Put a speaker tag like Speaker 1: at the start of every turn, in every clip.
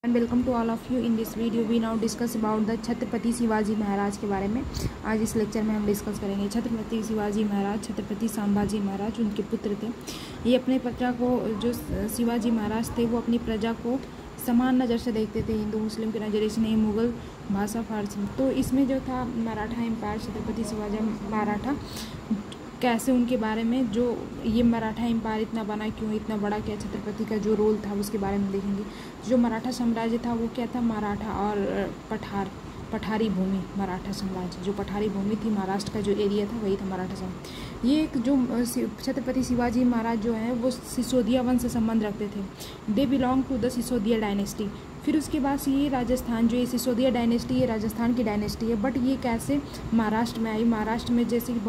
Speaker 1: And welcome to all of you in this video. We now discuss about the Chhatrapati Shivaji Maharaj के बारे में। आज इस लेक्चर में हम डिस्कस करेंगे छत्रपति शिवाजी महाराज, छत्रपति संभाजी महाराज, उनके पुत्र थे। ये अपने प्रजा को, जो शिवाजी महाराज थे, वो अपनी प्रजा को समान नज़र से देखते थे, हिंदू मुस्लिम के नज़रिए से नहीं, मुग़ल भाषा फारसी। तो इसमें जो था मराठा एम्पायर, छत्रपति शिवाजी मराठा, कैसे उनके बारे में, जो ये मराठा एम्पायर इतना बना, क्यों इतना बड़ा, क्या छत्रपति का जो रोल था उसके बारे में देखेंगे। जो मराठा साम्राज्य था वो क्या था, मराठा और पठारी भूमि, मराठा साम्राज्य, जो पठारी भूमि थी, महाराष्ट्र का जो एरिया था वही था मराठा साम्राज्य। ये एक जो छत्रपति शिवाजी महाराज जो है वो सिसोदिया वंश से संबंध रखते थे। They belong to the Sisodia dynasty. फिर उसके बाद से ये राजस्थान, जो ये सिसोदिया डायनेस्टी, ये राजस्थान की डायनेस्टी है, बट ये कैसे महाराष्ट्र में आई। महाराष्ट्र में जैसे कि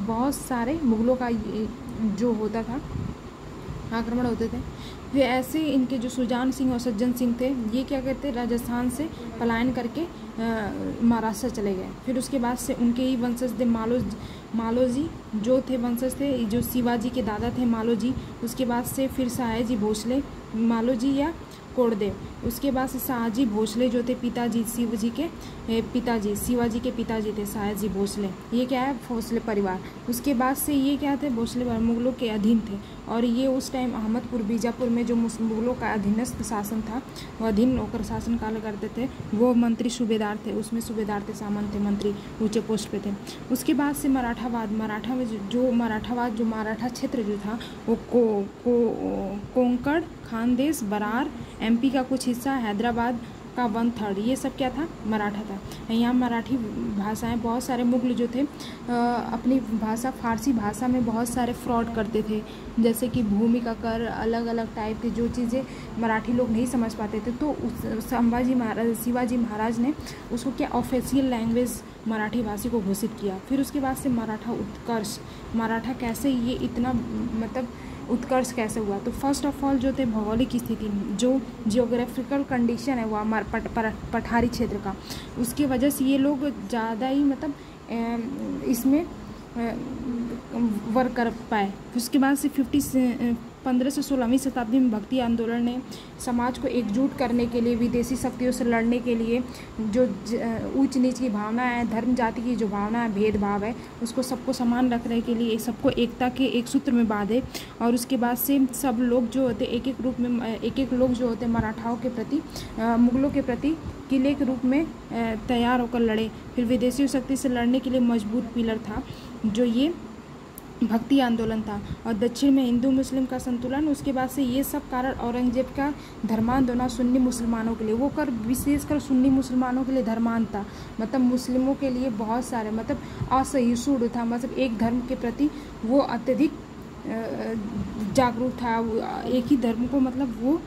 Speaker 1: बहुत सारे मुग़लों का जो होता था, आक्रमण होते थे। वे ऐसे इनके जो सुजान सिंह और सज्जन सिंह थे, ये क्या कहते, राजस्थान से पलायन करके महाराष्ट्र चले गए। फिर उसके बाद से उनके ही वंशज थे मालोजी जो थे, वंशज थे, जो शिवाजी के दादा थे मालोजी। उसके बाद से फिर सयाजी भोसले, मालोजी या कोड़देव। उसके बाद से सयाजी भोसले जो थे पिताजी, शिवाजी के पिताजी थे सयाजी भोसले। ये क्या है, भोसले परिवार। उसके बाद से ये क्या थे, भोसले परिवार मुग़लों के अधीन थे, और ये उस टाइम अहमदपुर बीजापुर में जो मुग़लों का अधीनस्थ शासन था, वो अधीन होकर शासन कार्य करते थे। वो मंत्री सूबेदार थे, उसमें सूबेदार थे, सामंत थे, मंत्री ऊँचे पोस्ट पे थे। उसके बाद से मराठावाद, मराठा में जो मराठा क्षेत्र जो था वो कोंकण, खानदेश, बरार, एमपी का कुछ हिस्सा, हैदराबाद का 1/3, ये सब क्या था, मराठा था। यहाँ मराठी भाषाएं, बहुत सारे मुग़ल जो थे अपनी भाषा फारसी भाषा में बहुत सारे फ्रॉड करते थे, जैसे कि भूमि का कर, अलग अलग टाइप के जो चीज़ें मराठी लोग नहीं समझ पाते थे, तो शिवाजी महाराज ने उसको क्या ऑफिशियल लैंग्वेज मराठी भाषा को घोषित किया। फिर उसके बाद से मराठा उत्कर्ष, मराठा कैसे ये इतना मतलब उत्कर्ष कैसे हुआ। तो फर्स्ट ऑफ ऑल जो थे भौगोलिक स्थिति, जो जियोग्राफिकल कंडीशन है वो हमारे पठारी क्षेत्र का, उसकी वजह से ये लोग ज़्यादा ही मतलब इसमें वर्क कर पाए। उसके बाद से 15 से 16वीं शताब्दी में भक्ति आंदोलन ने समाज को एकजुट करने के लिए, विदेशी शक्तियों से लड़ने के लिए, जो ऊंच नीच की भावना है, धर्म जाति की जो भावना है, भेदभाव है, उसको सबको समान रखने के लिए सबको एकता के एक सूत्र में बांधे। और उसके बाद से सब लोग जो होते एक एक लोग जो होते मराठाओं के प्रति, मुग़लों के प्रति किले के रूप में तैयार होकर लड़े। फिर विदेशी शक्ति से लड़ने के लिए मजबूत पिलर था जो ये भक्ति आंदोलन था। और दक्षिण में हिंदू मुस्लिम का संतुलन। उसके बाद से ये सब कारण औरंगजेब का धर्मांतरण सुन्नी मुसलमानों के लिए, वो कर विशेषकर सुन्नी मुसलमानों के लिए धर्मांत था, मतलब मुस्लिमों के लिए बहुत सारे मतलब असहिष्णु था, मतलब एक धर्म के प्रति वो अत्यधिक जागरूक था, एक ही धर्म को मतलब वो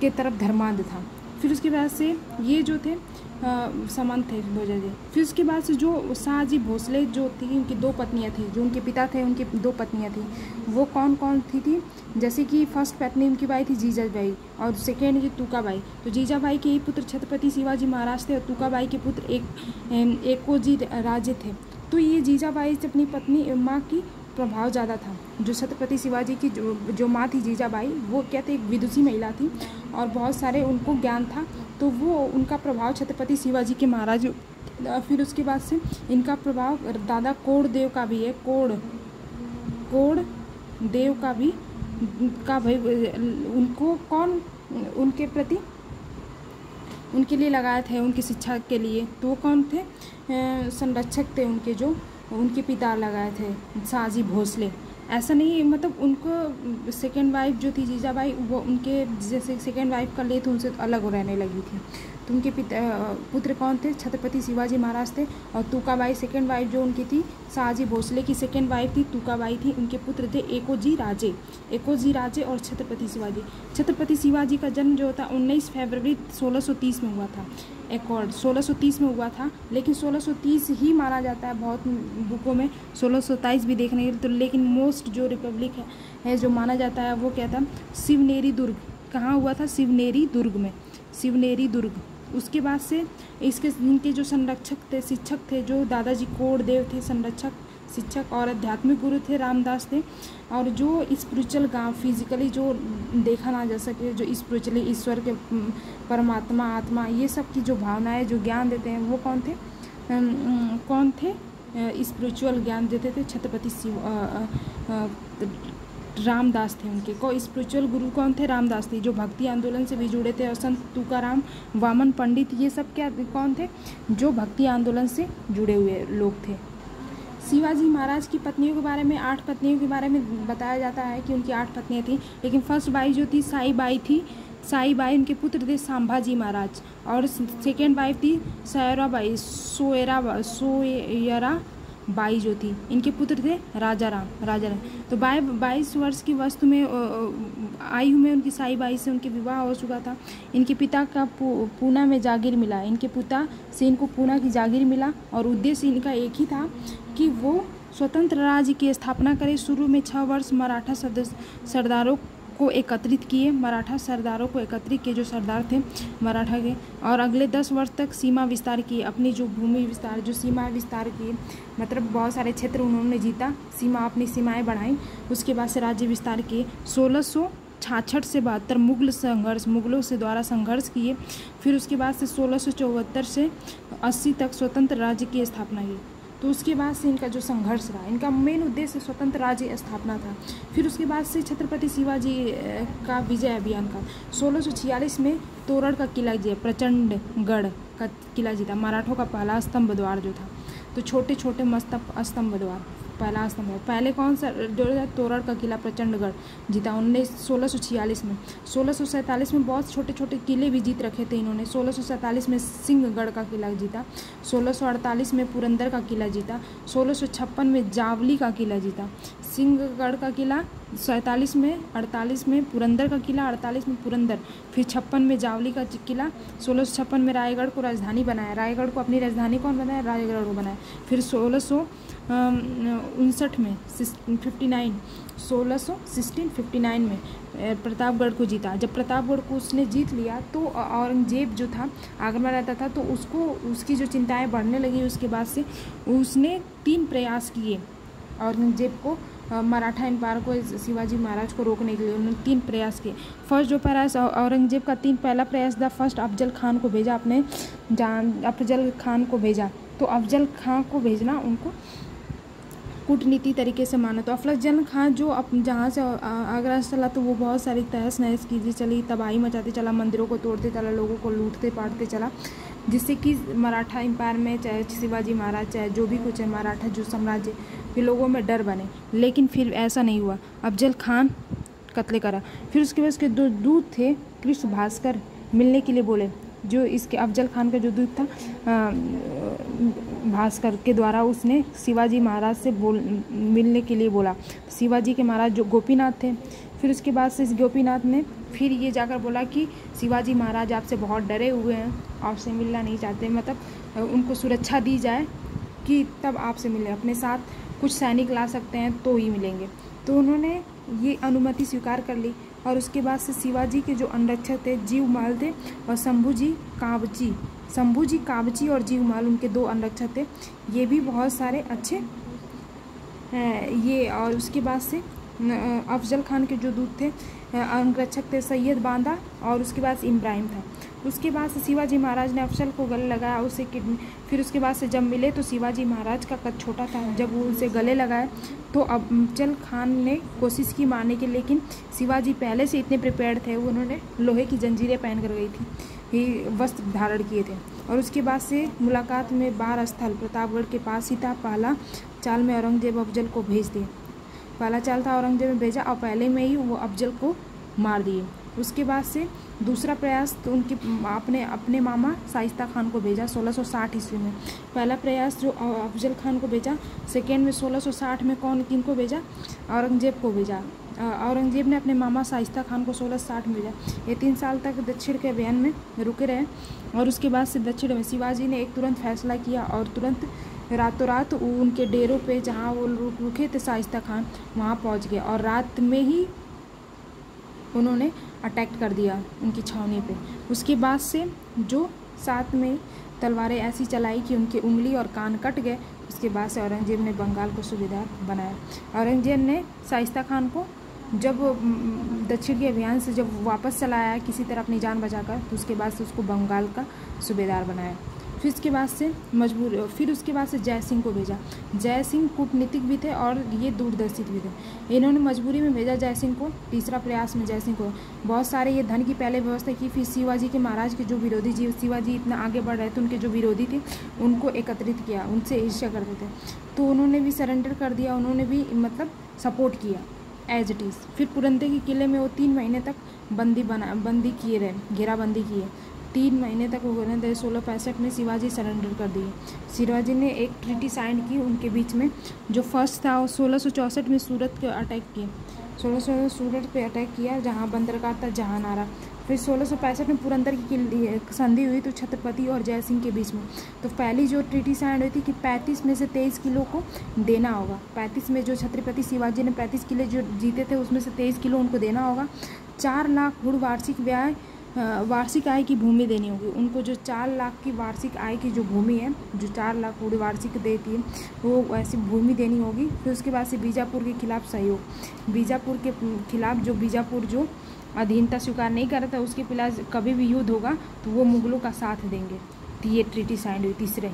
Speaker 1: के तरफ धर्मांध था। फिर उसके बाद से ये जो थे सामंत थे भोजा जी। फिर उसके बाद से जो सयाजी भोसले जो थी, उनकी 2 पत्नियां थी, जो उनके पिता थे उनकी 2 पत्नियां थी। वो कौन कौन थी जैसे कि फर्स्ट पत्नी उनकी बाई थी जीजाबाई, और सेकेंड की तुकाबाई। तो जीजाबाई के ही पुत्र छत्रपति शिवाजी महाराज थे, और तुकाबाई के पुत्र एकोजी राजे थे। तो ये जीजाबाई से अपनी पत्नी माँ की प्रभाव ज़्यादा था। जो छत्रपति शिवाजी की जो माँ थी जीजाबाई, वो क्या थे, एक विदुषी महिला थी, और बहुत सारे उनको ज्ञान था, तो वो उनका प्रभाव छत्रपति शिवाजी के महाराज। फिर उसके बाद से इनका प्रभाव दादा कोड़देव का भी है, कोड़देव का भाई, उनको कौन उनके प्रति उनके लिए लगाए थे, उनकी शिक्षा के लिए। तो वो कौन थे, संरक्षक थे उनके, जो उनके पिता लगाए थे सयाजी भोसले। ऐसा नहीं मतलब उनको सेकेंड वाइफ जो थी जीजाबाई, वो उनके जैसे सेकेंड वाइफ का ले तो उनसे अलग रहने लगी थी। तो उनके पुत्र कौन थे, छत्रपति शिवाजी महाराज थे। और तुकाबाई सेकेंड वाइफ जो उनकी थी, सयाजी भोसले की सेकेंड वाइफ थी तुकाबाई थी। उनके पुत्र थे एकोजी राजे और छत्रपति शिवाजी का जन्म जो था 19 फरवरी 1630 में हुआ था। एकॉर्ड 1630 में हुआ था, लेकिन 1630 ही माना जाता है बहुत बुकों में, 1627 भी देखने के, तो लेकिन मोस्ट जो रिपब्लिक है जो माना जाता है वो क्या था, शिवनेरी दुर्ग। कहाँ हुआ था, शिवनेरी दुर्ग। उसके बाद से इनके जो संरक्षक थे, शिक्षक थे, जो दादाजी कोड़देव थे संरक्षक, शिक्षक और आध्यात्मिक गुरु थे रामदास थे। और जो स्पिरिचुअल गाँव फिजिकली जो देखा ना जा सके, जो स्पिरिचुअली ईश्वर के परमात्मा आत्मा ये सब की जो भावनाएं जो ज्ञान देते हैं वो कौन थे? स्पिरिचुअल ज्ञान देते थे छत्रपति रामदास थे। उनके को स्पिरिचुअल गुरु कौन थे? रामदास थे, जो भक्ति आंदोलन से भी जुड़े थे। और संत तुकाराम, वामन पंडित, ये सब क्या कौन थे? जो भक्ति आंदोलन से जुड़े हुए लोग थे। शिवाजी महाराज की पत्नियों के बारे में 8 पत्नियों के बारे में बताया जाता है कि उनकी 8 पत्नियां थीं, लेकिन फर्स्ट बाई जो थी साई बाई थी। साई बाई उनके पुत्र थे संभाजी महाराज। और सेकेंड वाइफ थी सोयरा बाई जो थी, इनके पुत्र थे राजा राम। तो 22 वर्ष की वस्तु में आयु में उनकी साई बाई से उनके विवाह हो चुका था। इनके पिता का पूना में जागीर मिला, इनके पिता से इनको पूना की जागीर मिला और उद्देश्य इनका एक ही था कि वो स्वतंत्र राज्य की स्थापना करें। शुरू में 6 वर्ष मराठा सरदारों को एकत्रित किए, जो सरदार थे मराठा के, और अगले 10 वर्ष तक सीमा विस्तार किए, अपनी जो भूमि विस्तार जो सीमा विस्तार किए, मतलब बहुत सारे क्षेत्र उन्होंने जीता, अपनी सीमाएं बढ़ाई। उसके बाद से राज्य विस्तार किए। 1666 से 72 मुगलों से द्वारा संघर्ष किए। फिर उसके बाद से 1674 से 80 तक स्वतंत्र राज्य की स्थापना की। तो उसके बाद से इनका जो संघर्ष रहा, इनका मेन उद्देश्य स्वतंत्र राज्य स्थापना था। फिर उसके बाद से छत्रपति शिवाजी का विजय अभियान का 1646 में तोरण का किला जीता, प्रचंडगढ़ का किला जीता, मराठों का पहला स्तंभ द्वार जो था। तो छोटे छोटे मस्त स्तंभ द्वार, पहला स्तंभ। पहले कौन सा जो तोरण का किला प्रचंडगढ़ जीता 1646 में। 1647 में बहुत छोटे छोटे किले भी जीत रखे थे इन्होंने। 1647 में सिंहगढ़ का किला जीता। 1648 में पुरंदर का किला जीता। 1656 में जावली का किला जीता। सिंहगढ़ का किला 47 में, 48 में पुरंदर का किला, 48 में पुरंदर, फिर 56 में जावली का किला। 1656 में रायगढ़ को राजधानी बनाया, रायगढ़ को अपनी राजधानी कौन बनाया? रायगढ़ को बनाया। फिर 1659 में 1659 में प्रतापगढ़ को जीता। जब प्रतापगढ़ को उसने जीत लिया तो औरंगजेब जो था आगरा में रहता था, तो उसकी जो चिंताएं बढ़ने लगी। उसके बाद से उसने 3 प्रयास किए औरंगजेब को, मराठा एम्पायर को, शिवाजी महाराज को रोकने के लिए उन्होंने 3 प्रयास किए। फर्स्ट जो प्रयास औरंगजेब का पहला प्रयास था, फर्स्ट अफजल खान को भेजा, अफजल खान को भेजा। तो अफजल खान को भेजना उनको कूटनीति तरीके से माना। तो अफजल खान जो जहाँ से आगरा से चला, तो वो बहुत सारी तहस नहस कीती चली, तबाही मचाते चला, मंदिरों को तोड़ते चला, लोगों को लूटते पाटते चला, जिससे कि मराठा एम्पायर में, चाहे शिवाजी महाराज, चाहे जो भी कुछ है मराठा जो साम्राज्य के लोगों में डर बने। लेकिन फिर ऐसा नहीं हुआ, अफजल खान कत्ले करा। फिर उसके बाद उसके 2 दूत थे, कृष्ण भास्कर मिलने के लिए बोले। जो इसके अफजल खान का जो दूत था भास्कर के द्वारा, उसने शिवाजी महाराज से मिलने के लिए बोला। शिवाजी के महाराज जो गोपीनाथ थे, फिर उसके बाद से गोपीनाथ ने फिर ये जाकर बोला कि शिवाजी महाराज आपसे बहुत डरे हुए हैं, आपसे मिलना नहीं चाहते, मतलब उनको सुरक्षा दी जाए कि तब आपसे मिले, अपने साथ कुछ सैनिक ला सकते हैं तो ही मिलेंगे। तो उन्होंने ये अनुमति स्वीकार कर ली। और उसके बाद से शिवाजी के जो अंगरक्षक थे जीवमाल थे और शंभूजी कावची और जीवमाल, उनके 2 अंगरक्षक थे। ये भी बहुत सारे अच्छे ये। और उसके बाद से अफजल खान के जो दूत थे अंगरक्षक थे सैयद बांदा, और उसके बाद से इब्राहिम था। उसके बाद से शिवाजी महाराज ने अफजल को गले लगाया, उसे फिर उसके बाद से जब मिले तो शिवाजी महाराज का कद छोटा था। जब वो उसे गले लगाए तो अफजल खान ने कोशिश की मारने की, लेकिन शिवाजी पहले से इतने प्रिपेयर्ड थे, उन्होंने लोहे की जंजीरें पहन कर गई थी, ये वस्त्र धारण किए थे। और उसके बाद से मुलाकात में 12 स्थल प्रतापगढ़ के पास ही था। पहला चाल में औरंगजेब अफजल को भेज दिए, पहला चाल था औरंगजेब ने भेजा और पहले में ही वो अफजल को मार दिए। उसके बाद से दूसरा प्रयास तो उनके अपने मामा शाइस्ता खान को भेजा 1660 ईस्वी में। पहला प्रयास जो अफजल खान को भेजा, सेकेंड में 1660 में किनको भेजा? औरंगजेब को भेजा। औरंगजेब ने अपने मामा शाइस्ता खान को 1660 में भेजा। ये 3 साल तक दक्षिण के अभियान में रुके रहे। और उसके बाद से दक्षिण में शिवाजी ने एक तुरंत फैसला किया और तुरंत रातों रात उनके डेरों पे जहाँ वो रुके थे शाइस्ता खान, वहाँ पहुँच गए और रात में ही उन्होंने अटैक कर दिया उनकी छावनी पे। उसके बाद से जो साथ में तलवारें ऐसी चलाई कि उनकी उंगली और कान कट गए। उसके बाद से औरंगजेब ने बंगाल को सूबेदार बनाया। औरंगजेब ने शाइस्ता खान को जब दक्षिण के अभियान से जब वापस चला आया किसी तरह अपनी जान बचाकर, तो उसके बाद से उसको बंगाल का सूबेदार बनाया। फिर उसके बाद से जय सिंह को भेजा। जय सिंह कूटनीतिक भी थे और ये दूरदर्शी भी थे। इन्होंने मजबूरी में भेजा जय सिंह को। तीसरा प्रयास में जय सिंह को बहुत सारे ये धन की पहले व्यवस्था की। फिर शिवाजी के महाराज के जो विरोधी शिवाजी इतना आगे बढ़ रहे थे, उनके जो विरोधी थे उनको एकत्रित किया, उनसे ईर्ष्या करते थे, तो उन्होंने भी सरेंडर कर दिया, उन्होंने भी मतलब सपोर्ट किया एज इट इज़। फिर पुरंदर के किले में वो 3 महीने तक बंदी किए रहे, घेराबंदी किए। 3 महीने तक वो गए थे। 1665 में शिवाजी सरेंडर कर दिए। शिवाजी ने एक ट्रीटी साइन की उनके बीच में। जो फर्स्ट था वो 1664 में सूरत पे अटैक किए। 1600 सूरत पे अटैक किया जहाँ बंदरगाह था जहानारा। फिर 1665 में पुरंदर की संधि हुई तो छत्रपति और जय सिंह के बीच में। तो पहली जो ट्रीटी साइन हुई थी कि 35 में से 23 किलो को देना होगा। 35 में जो छत्रपति शिवाजी ने 35 किले जो जीते थे उसमें से 23 किलो उनको देना होगा। 4 लाख हुड़ वार्षिक आय की भूमि देनी होगी उनको। जो 4 लाख की वार्षिक आय की जो भूमि है, जो 4 लाख हुड़ वार्षिक देती है, वो ऐसी भूमि देनी होगी। फिर उसके बाद से बीजापुर के खिलाफ सहयोग। बीजापुर के खिलाफ बीजापुर जो अधीनता स्वीकार नहीं कर रहा था, उसके खिलाफ कभी भी युद्ध होगा तो वो मुगलों का साथ देंगे। तो ये ट्रीटी साइन हुई तीसरे।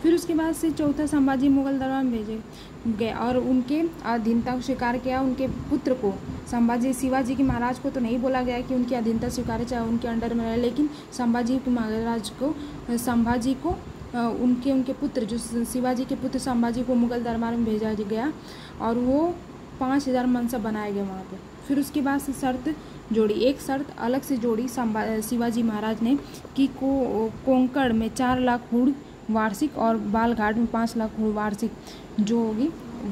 Speaker 1: फिर उसके बाद से चौथा संभाजी मुगल दरबार में भेजे गए और उनके अधीनता को स्वीकार किया। उनके पुत्र को शिवाजी के महाराज को तो नहीं बोला गया कि उनकी अधीनता स्वीकार चाहे उनके अंडर में रहे, लेकिन संभाजी के महाराज को उनके पुत्र जो शिवाजी के पुत्र संभाजी को मुगल दरबार में भेजा गया और वो 5000 मनसब बनाए गए वहाँ पे। फिर उसके बाद से शर्त जोड़ी, एक शर्त अलग से जोड़ी शिवाजी महाराज ने कि कोंकण में 4 लाख हुड़ वार्षिक और बालघाट में 5 लाख हुड़ वार्षिक जो होगी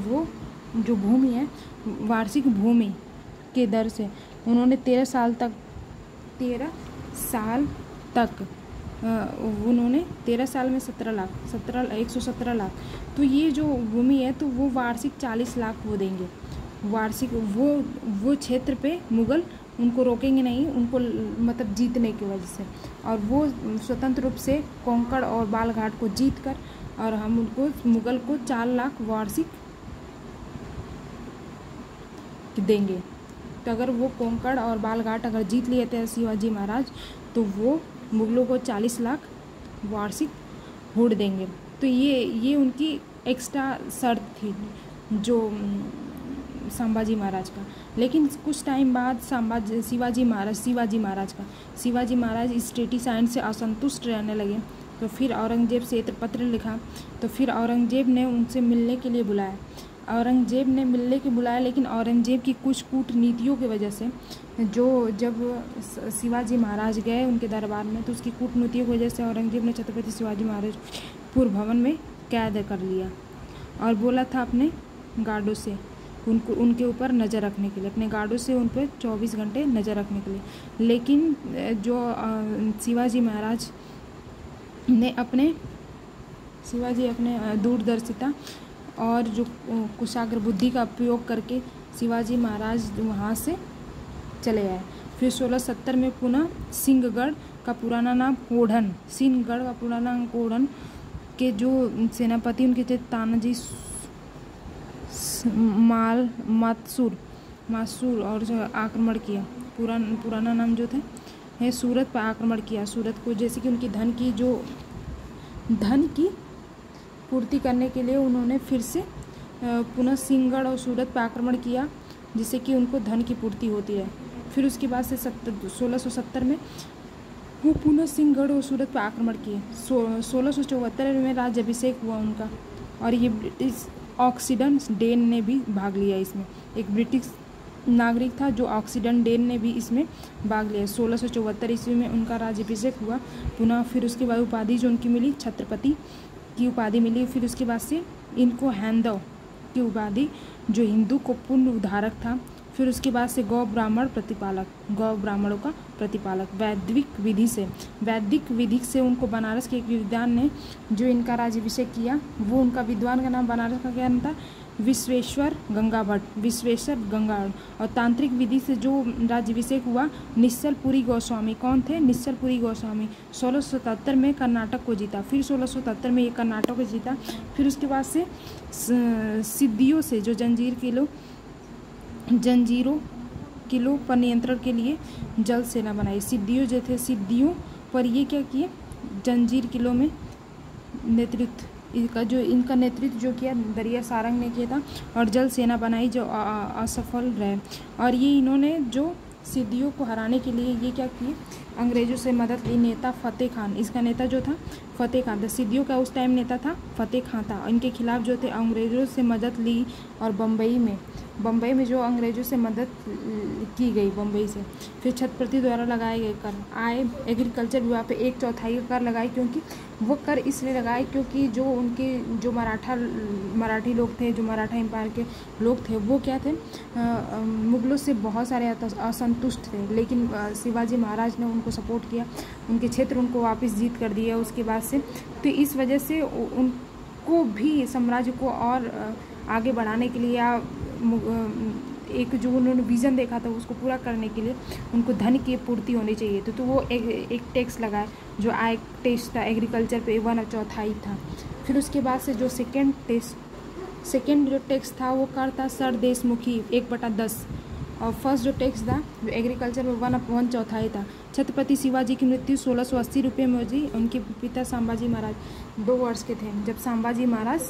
Speaker 1: वो जो भूमि है वार्षिक भूमि के दर से उन्होंने 13 साल तक उन्होंने 13 साल में 117 लाख। तो ये जो भूमि है तो वो वार्षिक 40 लाख वो देंगे वार्षिक। वो क्षेत्र पे मुगल उनको रोकेंगे नहीं, उनको मतलब जीतने की वजह से, और वो स्वतंत्र रूप से कोंकण और बालघाट को जीत कर और हम उनको मुगल को 4 लाख वार्षिक देंगे। तो अगर वो कोंकण और बालघाट अगर जीत लिए थे शिवाजी महाराज तो वो मुगलों को 40 लाख वार्षिक हुड़ देंगे। तो ये उनकी एक्स्ट्रा शर्त थी जो संभाजी महाराज का। लेकिन कुछ टाइम बाद शिवाजी महाराज इस ट्रीटी साइन से असंतुष्ट रहने लगे। तो फिर औरंगजेब से एक पत्र लिखा। तो फिर औरंगजेब ने उनसे मिलने के लिए बुलाया। लेकिन औरंगजेब की कुछ कूटनीतियों की वजह से जब शिवाजी महाराज गए उनके दरबार में तो उसकी कूटनीतियों की वजह से औरंगजेब ने छत्रपति शिवाजी महाराज पूर्व भवन में कैद कर लिया और बोला था अपने गार्डों से उनके ऊपर नज़र रखने के लिए, अपने गार्डों से उन पर 24 घंटे नज़र रखने के लिए। लेकिन जो शिवाजी अपने दूरदर्शिता और जो कुशाग्र बुद्धि का उपयोग करके शिवाजी महाराज वहाँ से चले आए। फिर 1670 में पुनः सिंहगढ़ का पुराना नाम कोढ़न के जो सेनापति उनके थे तानाजी मासूर और जो आक्रमण किया, पुराना नाम जो थे सूरत पर आक्रमण किया। सूरत को जैसे कि उनकी धन की पूर्ति करने के लिए उन्होंने फिर से पुनः सिंहगढ़ और सूरत पर आक्रमण किया जिससे कि उनको धन की पूर्ति होती है। फिर उसके बाद से 1670 में वो पुनः सिंहगढ़ और सूरत पर आक्रमण किए। 1674 में राज्याभिषेक हुआ उनका और ये ब्रिटिश ऑक्सीडन डेन ने भी भाग लिया इसमें। एक ब्रिटिश नागरिक था जो ऑक्सीडन डेन ने भी इसमें भाग लिया। 1674 ईस्वी में उनका राज्याभिषेक हुआ पुनः। फिर उसके बाद उपाधि जो उनकी मिली छत्रपति की उपाधि मिली। फिर उसके बाद से इनको हैंदव की उपाधि जो हिंदू को पूर्ण उद्धारक था। फिर उसके बाद से गौ ब्राह्मणों का प्रतिपालक। वैदिक विधि से उनको बनारस के एक विद्वान ने जो इनका राज्याभिषेक किया वो उनका विद्वान का नाम बनारस का क्या नाम था, विश्वेश्वर गंगा भट्ट। और तांत्रिक विधि से जो राज्याभिषेक हुआ निश्चलपुरी गोस्वामी। कौन थे? निश्चलपुरी गोस्वामी। 1677 में कर्नाटक को जीता। फिर 1677 में ये कर्नाटक को जीता। फिर उसके बाद से सिद्दियों से जो जंजीरों किलों पर नियंत्रण के लिए जल सेना बनाई। सिद्दियों जो थे, सिद्दियों पर ये क्या किए? जंजीर किलों में इनका नेतृत्व जो किया दरिया सारंग ने किया था। और जल सेना बनाई जो असफल रहे। और ये इन्होंने जो सिद्दियों को हराने के लिए ये क्या किए? अंग्रेज़ों से मदद ली। नेता फतेह खान, इसका नेता जो था फतेह खान था। सिद्दियों का उस टाइम नेता था फतेह खान था। इनके खिलाफ जो थे अंग्रेज़ों से मदद ली। और बम्बई में जो अंग्रेज़ों से मदद की गई बम्बई से। फिर छत्रपति द्वारा लगाए गए कर आय एग्रीकल्चर विभाग पे 1/4 का कर लगाए। क्योंकि वो कर इसलिए लगाए क्योंकि जो उनके जो मराठी लोग थे, जो मराठा एम्पायर के लोग थे, वो क्या थे? मुगलों से बहुत सारे असंतुष्ट थे। लेकिन शिवाजी महाराज ने उनको सपोर्ट किया, उनके क्षेत्र उनको वापस जीत कर दिया उसके बाद से। तो इस वजह से उनको भी साम्राज्य को और आगे बढ़ाने के लिए या एक जो उन्होंने विज़न देखा था उसको पूरा करने के लिए उनको धन की पूर्ति होनी चाहिए। तो वो एक टैक्स लगाए जो आय टैक्स था एग्रीकल्चर पे 1/4 था। फिर उसके बाद से जो सेकेंड जो टैक्स था वो कर था सर देशमुखी 1/10। और फर्स्ट जो टैक्स था जो एग्रीकल्चर में 1/4 था। छत्रपति शिवाजी की मृत्यु 1680 रुपये में हुई। उनके पिता संभाजी महाराज 2 वर्ष के थे जब संभाजी महाराज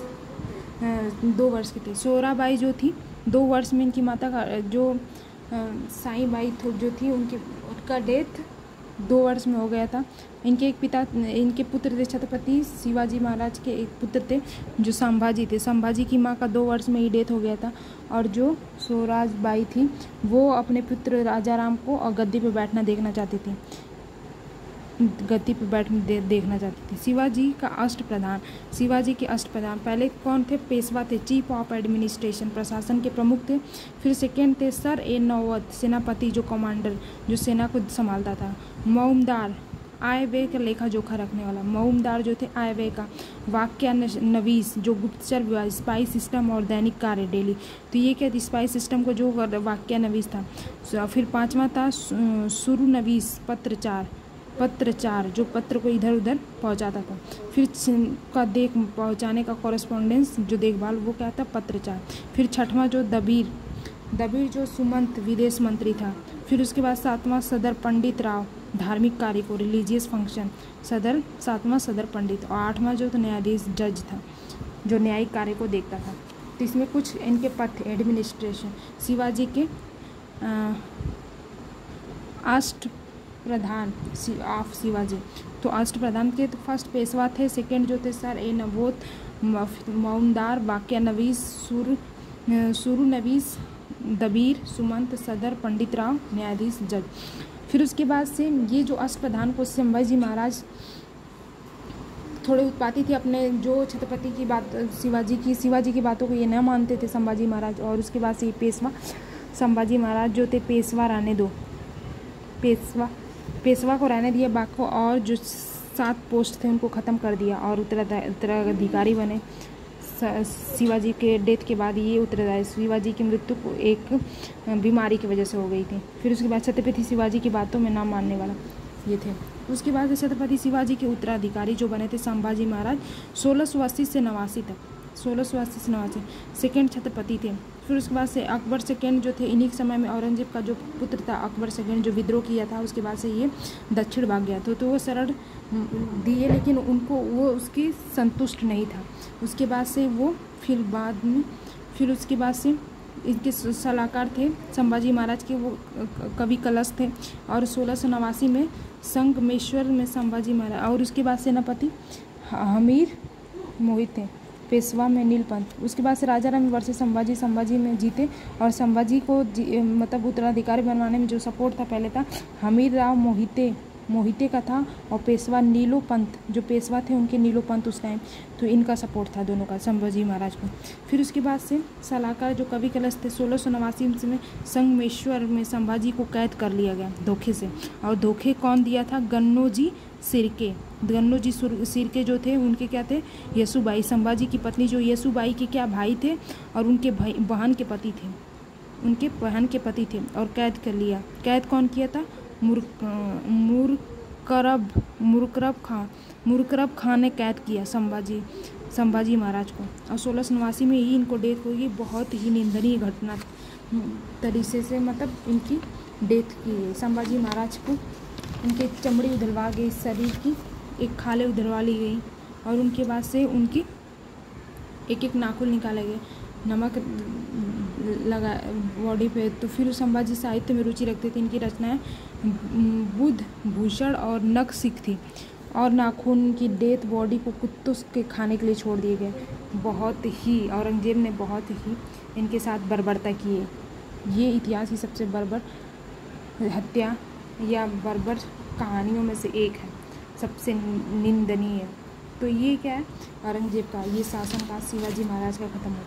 Speaker 1: 2 वर्ष की थी। सोराबाई जो थी 2 वर्ष में। इनकी माता का जो साईं बाई जो थी उनका डेथ 2 वर्ष में हो गया था। इनके पुत्र थे छत्रपति शिवाजी महाराज के एक पुत्र थे जो संभाजी थे। संभाजी की माँ का 2 वर्ष में ही डेथ हो गया था। और जो सोराबाई थी वो अपने पुत्र राजाराम को और गद्दी पे बैठना देखना चाहती थी। देखना चाहती थी। शिवाजी के अष्टप्रधान पहले कौन थे? पेशवा थे, चीफ ऑफ एडमिनिस्ट्रेशन, प्रशासन के प्रमुख थे। फिर सेकेंड थे सर ए नौबत, सेनापति जो कमांडर जो सेना को संभालता था। मऊमदार आय व्यय का लेखा जोखा रखने वाला। मऊमदार जो थे आय व्यय का। वाक्यानवीस जो गुप्तचर विभाग, स्पाई सिस्टम और दैनिक कार्य डेली। तो ये क्या थी? स्पाई सिस्टम को जो वाक्यानवीस था। फिर 5वां था सुरुनवीस पत्रचार जो पत्र को इधर उधर पहुंचाता था। फिर का पहुंचाने का कॉरेस्पॉन्डेंस जो देखभाल वो क्या था? पत्रचार। फिर 6वां जो दबीर जो सुमंत विदेश मंत्री था। फिर उसके बाद 7वां सदर पंडित राव धार्मिक कार्य को रिलीजियस फंक्शन 7वां सदर पंडित। और 8वां जो तो न्यायाधीश जज था जो न्यायिक कार्य को देखता था। तो इसमें कुछ इनके पद थे एडमिनिस्ट्रेशन। शिवाजी के अष्टप्रधान ऑफ शिवाजी। तो अष्टप्रधान के तो फर्स्ट पेशवा थे। सेकेंड जो थे सर ए नवोत, मऊमदार, वाक्यानवीस, सुरुनवीस, दबीर, सुमंत, सदर, पंडित राव, न्यायाधीश, जज। फिर उसके बाद से ये जो अष्टप्रधान को संभाजी महाराज थोड़े उत्पाती थे अपने जो छत्रपति की बात शिवाजी की बातों को ये न मानते थे संभाजी महाराज। और उसके बाद से ये पेशवा संभाजी महाराज जो थे पेशवा रहने दो, पेशवा को रहने दिया बाकी और जो 7 पोस्ट थे उनको ख़त्म कर दिया और उत्तराधिकारी बने। शिवाजी के डेथ के बाद ये उत्तराधिकारी शिवाजी की मृत्यु को एक बीमारी की वजह से हो गई थी। फिर उसके बाद छत्रपति शिवाजी की बातों में ना मानने वाला ये थे। उसके बाद छत्रपति शिवाजी के उत्तराधिकारी जो बने थे संभाजी महाराज 1680 से 89 तक, 1680 से 89 सेकेंड छत्रपति थे। फिर उसके बाद से अकबर सेकेंड जो थे, इन्हीं के समय में औरंगजेब का जो पुत्र था अकबर सेकेंड जो विद्रोह किया था, उसके बाद से ये दक्षिण भाग गया था। तो वो शरण दिए लेकिन उनको वो उसकी संतुष्ट नहीं था। उसके बाद से वो फिर उसके बाद से इनके सलाहकार थे संभाजी महाराज के, वो कवि कलश थे। और 1689 में संगमेश्वर में संभाजी महाराज और उसके बाद सेनापति हमीर मोहित थे। पेशवा में नीलपंथ। उसके बाद से राजा राम वर्षे संभाजी में जीते और संभाजी को मतलब उत्तराधिकारी बनवाने में जो सपोर्ट था पहले था हमीर राव मोहिते मोहिते का था, और पेशवा नीलो पंथ, जो पेशवा थे उनके नीलो पंथ उस टाइम, तो इनका सपोर्ट था दोनों का संभाजी महाराज को। फिर उसके बाद से सलाहकार जो कवि कलश थे 1689 में संगमेश्वर में संभाजी को कैद कर लिया गया धोखे से, और धोखे कौन दिया था? गन्नोजी सिरके। गन्नोजी सिरके जो थे उनके क्या थे? येसुबाई, संभाजी की पत्नी जो येसुबाई के क्या भाई थे, और उनके भाई बहन के पति थे, उनके बहन के पति थे, और कैद कर लिया। कैद कौन किया था? मुरकरब खान ने कैद किया संभाजी महाराज को, और 1689 में ही इनको डेथ हुई। बहुत ही निंदनीय घटना तरीके से मतलब इनकी डेथ की है। संभाजी महाराज को उनके चमड़ी उधरवा गई, शरीर की एक खाले उधरवा ली गई, और उनके बाद से उनकी एक एक नाखून निकाले गए, नमक लगा बॉडी पे। तो फिर संभाजी साहित्य में रुचि रखते थे। इनकी रचनाएं बुध भूषण और नखशिख थी, और नाखून की डेथ बॉडी को कुत्तों के खाने के लिए छोड़ दिए गए। बहुत ही औरंगजेब ने बहुत ही इनके साथ बर्बरता की है। ये इतिहास की सबसे बर्बर हत्या या बर्बर कहानियों में से एक है, सबसे निंदनीय। तो ये क्या है? औरंगजेब का ये शासन का शिवाजी महाराज का खत्म हो